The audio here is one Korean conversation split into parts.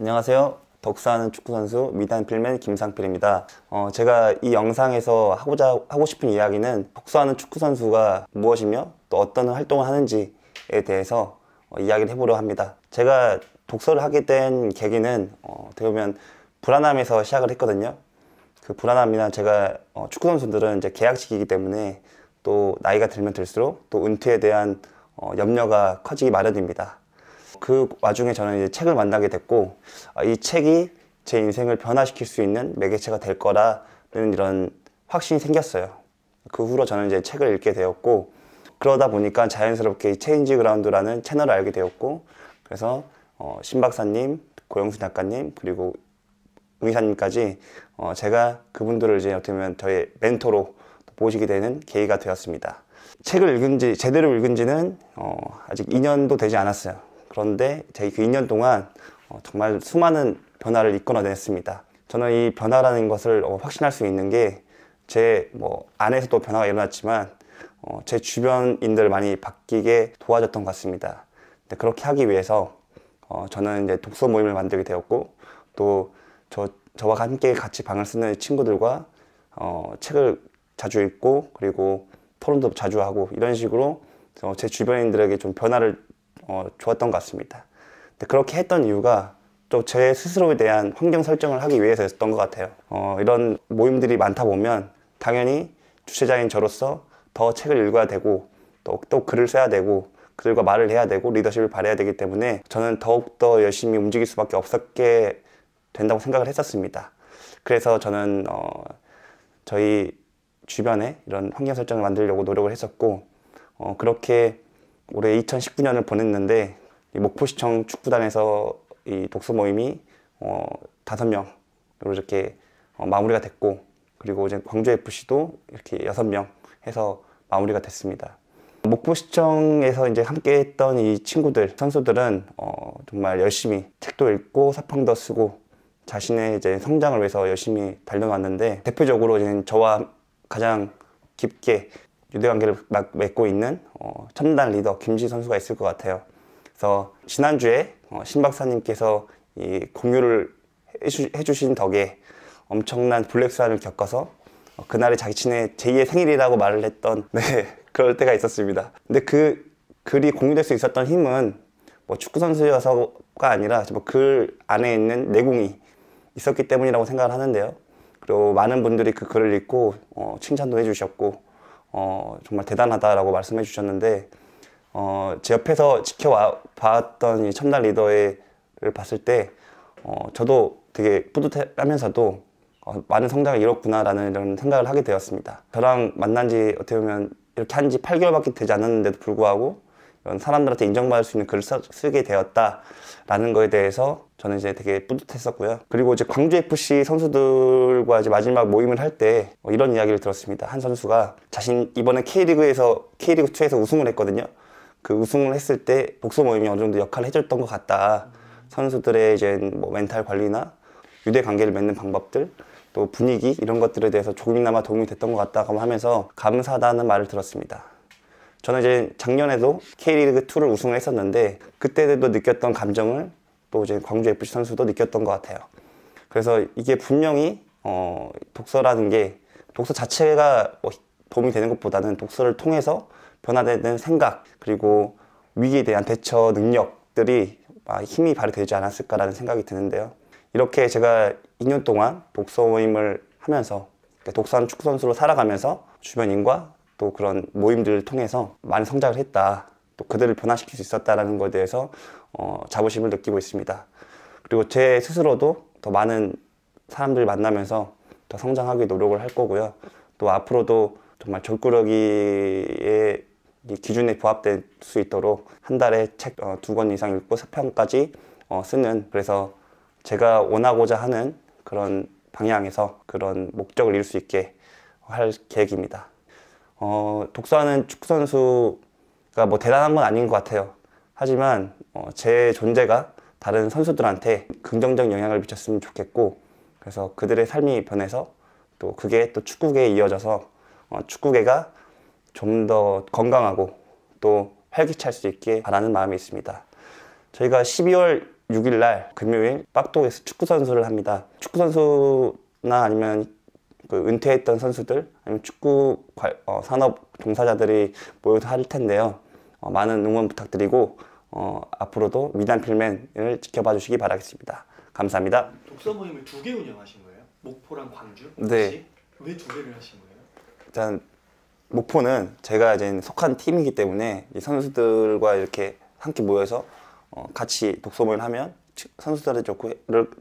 안녕하세요. 독서하는 축구선수 미단필맨 김상필입니다. 제가 이 영상에서 하고 싶은 이야기는 독서하는 축구선수가 무엇이며 또 어떤 활동을 하는지에 대해서 이야기를 해보려 합니다. 제가 독서를 하게 된 계기는 어떻게 보면 불안함에서 시작을 했거든요. 그 불안함이나 제가 축구선수들은 이제 계약직이기 때문에 또 나이가 들면 들수록 또 은퇴에 대한 염려가 커지기 마련입니다. 그 와중에 저는 이제 책을 만나게 됐고, 이 책이 제 인생을 변화시킬 수 있는 매개체가 될 거라는 이런 확신이 생겼어요. 그 후로 저는 이제 책을 읽게 되었고, 그러다 보니까 자연스럽게 체인지 그라운드라는 채널을 알게 되었고, 그래서 신 박사님, 고영수 작가님, 그리고 의사님까지 제가 그분들을 이제 어떻게 보면 저의 멘토로 모시게 되는 계기가 되었습니다. 책을 제대로 읽은 지는 아직 2년도 되지 않았어요. 그런데 제 그 2년 동안 정말 수많은 변화를 이끌어냈습니다. 저는 이 변화라는 것을 확신할 수 있는 게 제 안에서도 변화가 일어났지만 제 주변인들을 많이 바뀌게 도와줬던 것 같습니다. 근데 그렇게 하기 위해서 저는 이제 독서 모임을 만들게 되었고, 또 저와 함께 같이 방을 쓰는 친구들과 책을 자주 읽고, 그리고 토론도 자주 하고, 이런 식으로 제 주변인들에게 좀 변화를 좋았던 것 같습니다. 근데 그렇게 했던 이유가 또 제 스스로에 대한 환경 설정을 하기 위해서였던 것 같아요. 이런 모임들이 많다 보면 당연히 주최자인 저로서 더 책을 읽어야 되고, 또 글을 써야 되고, 그들과 말을 해야 되고, 리더십을 발휘해야 되기 때문에 저는 더욱더 열심히 움직일 수밖에 없었게 된다고 생각을 했었습니다. 그래서 저는 저희 주변에 이런 환경 설정을 만들려고 노력을 했었고, 그렇게 올해 2019년을 보냈는데, 이 목포시청 축구단에서 이 독서 모임이 5명으로 이렇게 마무리가 됐고, 그리고 이제 광주FC도 이렇게 6명 해서 마무리가 됐습니다. 목포시청에서 이제 함께 했던 이 친구들, 선수들은 정말 열심히 책도 읽고 사평도 쓰고 자신의 이제 성장을 위해서 열심히 달려왔는데, 대표적으로 이제 저와 가장 깊게 유대관계를 맺고 있는 첨단 리더 김지 선수가 있을 것 같아요. 그래서 지난주에 신 박사님께서 이 공유를 해주신 덕에 엄청난 블랙스완을 겪어서 그날이 자신의 제2의 생일이라고 말을 했던 그럴 때가 있었습니다. 근데 그 글이 공유될 수 있었던 힘은 축구 선수여서가 아니라 글 안에 있는 내공이 있었기 때문이라고 생각을 하는데요. 그리고 많은 분들이 그 글을 읽고 칭찬도 해주셨고, 정말 대단하다라고 말씀해 주셨는데, 제 옆에서 지켜봤던 이 첨단 리더를 봤을 때 저도 되게 뿌듯하면서도 많은 성장을 이뤘구나라는 이런 생각을 하게 되었습니다. 저랑 만난 지 어떻게 보면 이렇게 한 지 8개월밖에 되지 않았는데도 불구하고 이런 사람들한테 인정받을 수 있는 글을 쓰게 되었다라는 거에 대해서 저는 이제 되게 뿌듯했었고요. 그리고 이제 광주FC 선수들과 이제 마지막 모임을 할 때 이런 이야기를 들었습니다. 한 선수가 이번에 K리그2에서 우승을 했거든요. 그 우승을 했을 때 독서 모임이 어느 정도 역할을 해줬던 것 같다. 선수들의 이제 멘탈 관리나 유대 관계를 맺는 방법들, 또 분위기, 이런 것들에 대해서 조금이나마 도움이 됐던 것 같다고 하면서 감사하다는 말을 들었습니다. 저는 이제 작년에도 K리그2를 우승을 했었는데, 그때도 느꼈던 감정을 또 이제 광주FC 선수도 느꼈던 것 같아요. 그래서 이게 분명히 독서라는 게, 독서 자체가 도움이 되는 것보다는 독서를 통해서 변화되는 생각, 그리고 위기에 대한 대처 능력들이 힘이 발휘되지 않았을까라는 생각이 드는데요. 이렇게 제가 2년 동안 독서 모임을 하면서, 독서하는 축구선수로 살아가면서 주변인과 또 그런 모임들을 통해서 많이 성장을 했다, 또 그들을 변화시킬 수 있었다는 것에 대해서 자부심을 느끼고 있습니다. 그리고 제 스스로도 더 많은 사람들을 만나면서 더 성장하기 노력을 할 거고요. 또 앞으로도 정말 졸꾸러기의 기준에 부합될 수 있도록 한 달에 책 2권 이상 읽고 4편까지 쓰는, 그래서 제가 원하고자 하는 그런 방향에서 그런 목적을 이룰 수 있게 할 계획입니다. 독서하는 축구선수가 대단한 건 아닌 것 같아요. 하지만 제 존재가 다른 선수들한테 긍정적 영향을 미쳤으면 좋겠고, 그래서 그들의 삶이 변해서 또 그게 또 축구계에 이어져서 축구계가 좀 더 건강하고 또 활기찰 수 있게 바라는 마음이 있습니다. 저희가 12월 6일 날 금요일 빡도에서 축구 선수를 합니다. 축구 선수나 아니면 그 은퇴했던 선수들 아니면 축구 산업 종사자들이 모여서 할 텐데요. 많은 응원 부탁드리고 앞으로도 미단 필맨을 지켜봐 주시기 바라겠습니다. 감사합니다. 독서 모임을 2개 운영하신 거예요? 목포랑 광주? 네. 왜 2개를 하신 거예요? 일단 목포는 제가 이제 속한 팀이기 때문에 이 선수들과 이렇게 함께 모여서 같이 독서 모임을 하면 선수들한테 좋고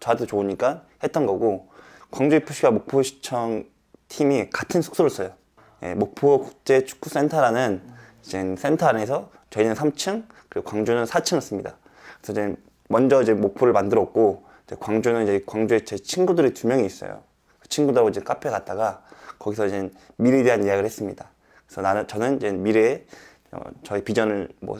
저한테 좋으니까 했던 거고, 광주FC와 목포시청 팀이 같은 숙소를 써요. 예, 목포국제축구센터라는 이제 센터 안에서 저희는 3층 그리고 광주는 4층을 씁니다. 그래서 이제 먼저 이제 목포를 만들었고, 이제 광주는 이제 광주에 제 친구들이 2명이 있어요. 그 친구들하고 이제 카페 갔다가 거기서 이제 미래에 대한 이야기를 했습니다. 그래서 저는 이제 미래에 저희 비전을 뭐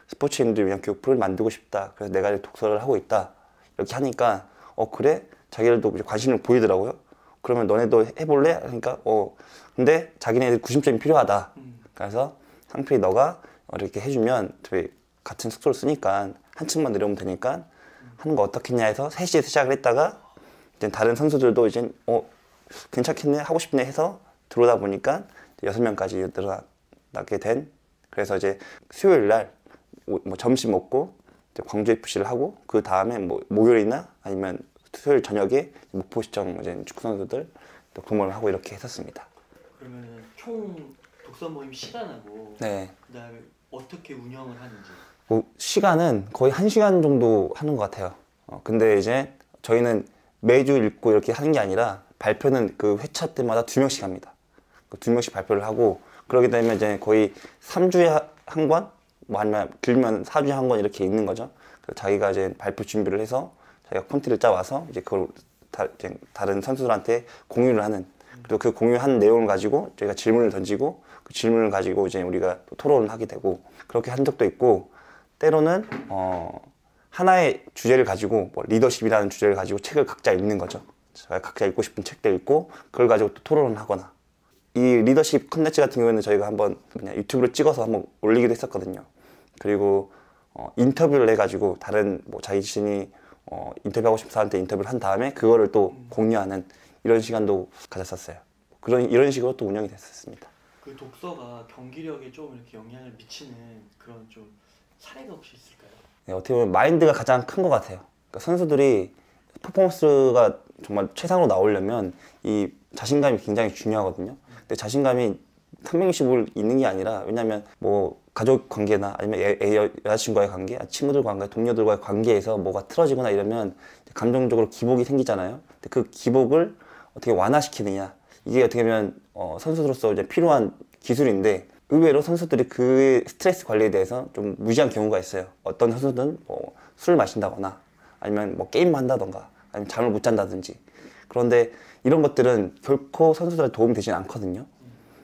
스포츠인들 위한 교육부를 만들고 싶다. 그래서 내가 이제 독서를 하고 있다. 이렇게 하니까 그래? 자기들도 관심을 보이더라고요. 그러면 너네도 해볼래? 그러니까 근데 자기네들 구심점이 필요하다. 그래서 상필이 너가 이렇게 해주면 저희 같은 숙소를 쓰니까 한 층만 내려오면 되니까 하는 거 어떻겠냐 해서 3시에 시작을 했다가 이제 다른 선수들도 이제 괜찮겠네 하고 싶네 해서 들어오다 보니까 6명까지 늘어나게 된. 그래서 이제 수요일 날 뭐 점심 먹고 이제 광주FC를 하고 그 다음에 뭐 목요일이나 아니면 수요일 저녁에 목포시청 이제 축구 선수들 또 근무를 하고 이렇게 했었습니다. 그러면은 총 독서 모임 시간하고 네. 그다음에 어떻게 운영을 하는지. 뭐 시간은 거의 1시간 정도 하는 것 같아요. 근데 이제 저희는 매주 읽고 이렇게 하는 게 아니라 발표는 그 회차 때마다 2명씩 합니다. 2명씩 발표를 하고 그러게 되면 이제 거의 3주에 한 권, 뭐 아니면 길면 4주에 한 권 이렇게 읽는 거죠. 그래서 자기가 이제 발표 준비를 해서 자기가 콘티를 짜와서 이제 그걸 다른 선수들한테 공유를 하는. 그리고 그 공유한 내용을 가지고 저희가 질문을 던지고 그 질문을 가지고 이제 우리가 또 토론을 하게 되고 그렇게 한 적도 있고, 때로는 하나의 주제를 가지고 뭐 리더십이라는 주제를 가지고 책을 각자 읽는 거죠. 각자 읽고 싶은 책도 읽고 그걸 가지고 또 토론을 하거나. 이 리더십 컨텐츠 같은 경우에는 저희가 한번 그냥 유튜브로 찍어서 한번 올리기도 했었거든요. 그리고 인터뷰를 해가지고 다른 뭐 자기 자신이 인터뷰하고 싶은 사람한테 인터뷰를 한 다음에 그거를 또 공유하는 이런 시간도 가졌었어요. 이런 식으로 또 운영이 됐었습니다. 그 독서가 경기력에 좀 이렇게 영향을 미치는 그런 좀 사례가 혹시 있을까요? 네, 어떻게 보면 마인드가 가장 큰 것 같아요. 그러니까 선수들이 퍼포먼스가 정말 최상으로 나오려면 이 자신감이 굉장히 중요하거든요. 근데 자신감이 365일 있는 게 아니라, 왜냐면 뭐 가족 관계나 아니면 여자친구와의 관계, 친구들과의 관계, 동료들과의 관계에서 뭐가 틀어지거나 이러면 감정적으로 기복이 생기잖아요. 근데 그 기복을 어떻게 완화시키느냐, 이게 어떻게 보면 선수로서 이제 필요한 기술인데, 의외로 선수들이 그 스트레스 관리에 대해서 좀 무지한 경우가 있어요. 어떤 선수들은 뭐 술을 마신다거나 아니면 뭐 게임만 한다던가 아니면 잠을 못 잔다든지. 그런데 이런 것들은 결코 선수들한테 도움이 되진 않거든요.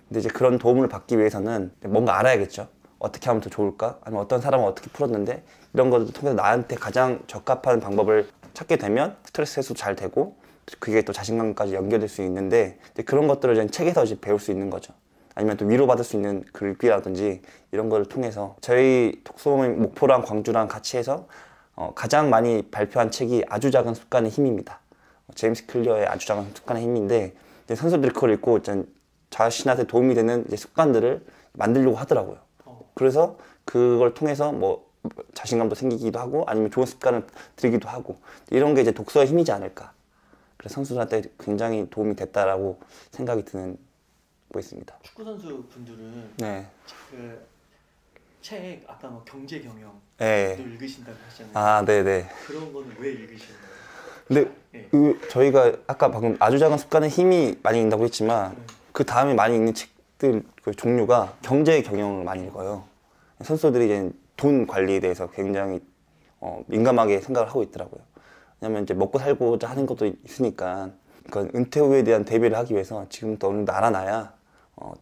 근데 이제 그런 도움을 받기 위해서는 뭔가 알아야겠죠. 어떻게 하면 더 좋을까? 아니면 어떤 사람은 어떻게 풀었는데, 이런 것을 통해서 나한테 가장 적합한 방법을 찾게 되면 스트레스 해소도 잘 되고 그게 또 자신감까지 연결될 수 있는데, 이제 그런 것들을 이제 책에서 이제 배울 수 있는 거죠. 아니면 또 위로받을 수 있는 글귀라든지 이런 거를 통해서 저희 독서모임 목포랑 광주랑 같이 해서 가장 많이 발표한 책이 아주 작은 습관의 힘입니다. 제임스 클리어의 아주 작은 습관의 힘인데, 이제 선수들이 그걸 읽고 자신한테 도움이 되는 이제 습관들을 만들려고 하더라고요. 그래서 그걸 통해서 뭐 자신감도 생기기도 하고 아니면 좋은 습관을 들이기도 하고, 이런 게 이제 독서의 힘이지 않을까. 그래서 선수들한테 굉장히 도움이 됐다라고 생각이 드는 거 있습니다. 축구 선수 분들은 네. 그 책 아까 뭐 경제 경영 네. 읽으신다고 하셨잖아요. 아, 네네. 그런 거는 왜 읽으시나요? 근데 네. 저희가 아까 방금 아주 작은 습관의 힘이 많이 읽는다고 했지만 그 다음에 많이 읽는 책들 그 종류가 경제 경영을 많이 읽어요. 선수들이 이제 돈 관리에 대해서 굉장히 민감하게 생각을 하고 있더라고요. 왜냐면 이제 먹고 살고자 하는 것도 있으니까, 그러니까 은퇴 후에 대한 대비를 하기 위해서 지금부터 어느 정도 알아놔야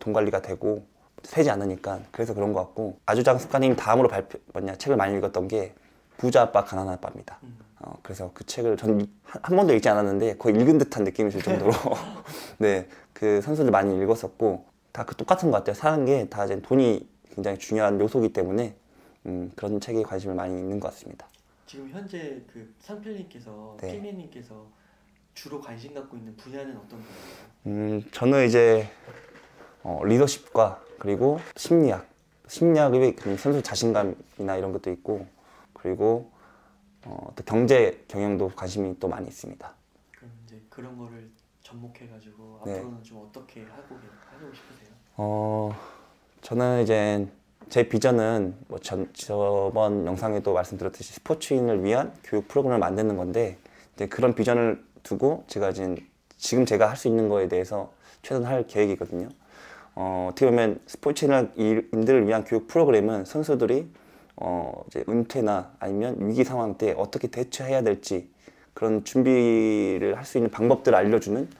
돈 관리가 되고 새지 않으니까. 그래서 그런 것 같고, 아주 작은 습관님 다음으로 책을 많이 읽었던 게 부자 아빠 가난한 아빠입니다. 그래서 그 책을 전 한 번도 읽지 않았는데 거의 읽은 듯한 느낌이 들 정도로 네, 그 선수들 많이 읽었었고, 다 그 똑같은 것 같아요. 사는 게 다 이제 돈이 굉장히 중요한 요소이기 때문에 그런 책에 관심을 많이 있는 것 같습니다. 지금 현재 그 상필님께서 네. 필맨님께서 주로 관심 갖고 있는 분야는 어떤 분야예요? 저는 이제 리더십과 그리고 심리학의 그런 선수 자신감이나 이런 것도 있고, 그리고 또 경제 경영도 관심이 또 많이 있습니다. 그럼 이제 그런 거를 접목해가지고 네. 앞으로는 좀 어떻게 하고 싶으세요? 저는 이제 제 비전은 뭐 저번 영상에도 말씀드렸듯이 스포츠인을 위한 교육 프로그램을 만드는 건데, 이제 그런 비전을 두고 제가 지금 제가 할 수 있는 거에 대해서 최선을 할 계획이거든요. 어떻게 보면 스포츠인들을 위한 교육 프로그램은 선수들이 이제 은퇴나 아니면 위기 상황 때 어떻게 대처해야 될지 그런 준비를 할 수 있는 방법들을 알려주는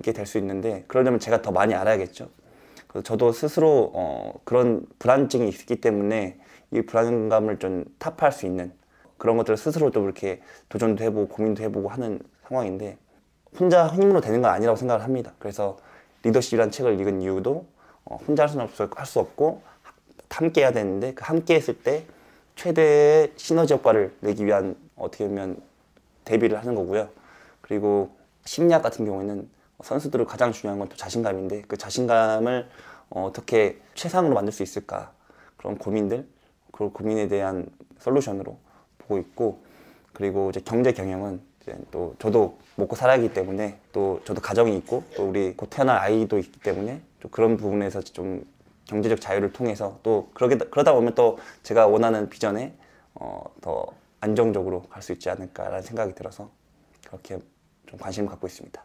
게 될 수 있는데, 그러려면 제가 더 많이 알아야겠죠. 그래서 저도 스스로 그런 불안증이 있기 때문에 이 불안감을 좀 타파할 수 있는 그런 것들을 스스로 좀 이렇게 도전도 해보고 고민도 해보고 하는 상황인데, 혼자 힘으로 되는 건 아니라고 생각을 합니다. 그래서 리더십이라는 책을 읽은 이유도 혼자 할 수 없고 함께 해야 되는데, 그 함께 했을 때 최대의 시너지 효과를 내기 위한 어떻게 보면 대비를 하는 거고요. 그리고 심리학 같은 경우에는 선수들을 가장 중요한 건 또 자신감인데, 그 자신감을 어떻게 최상으로 만들 수 있을까, 그런 고민들, 그 고민에 대한 솔루션으로 보고 있고, 그리고 이제 경제 경영은 이제 또 저도 먹고 살아야 하기 때문에, 또 저도 가정이 있고 또 우리 곧 태어날 아이도 있기 때문에 또 그런 부분에서 좀 경제적 자유를 통해서 또 그러다 보면 또 제가 원하는 비전에 더 안정적으로 갈 수 있지 않을까라는 생각이 들어서 그렇게 좀 관심을 갖고 있습니다.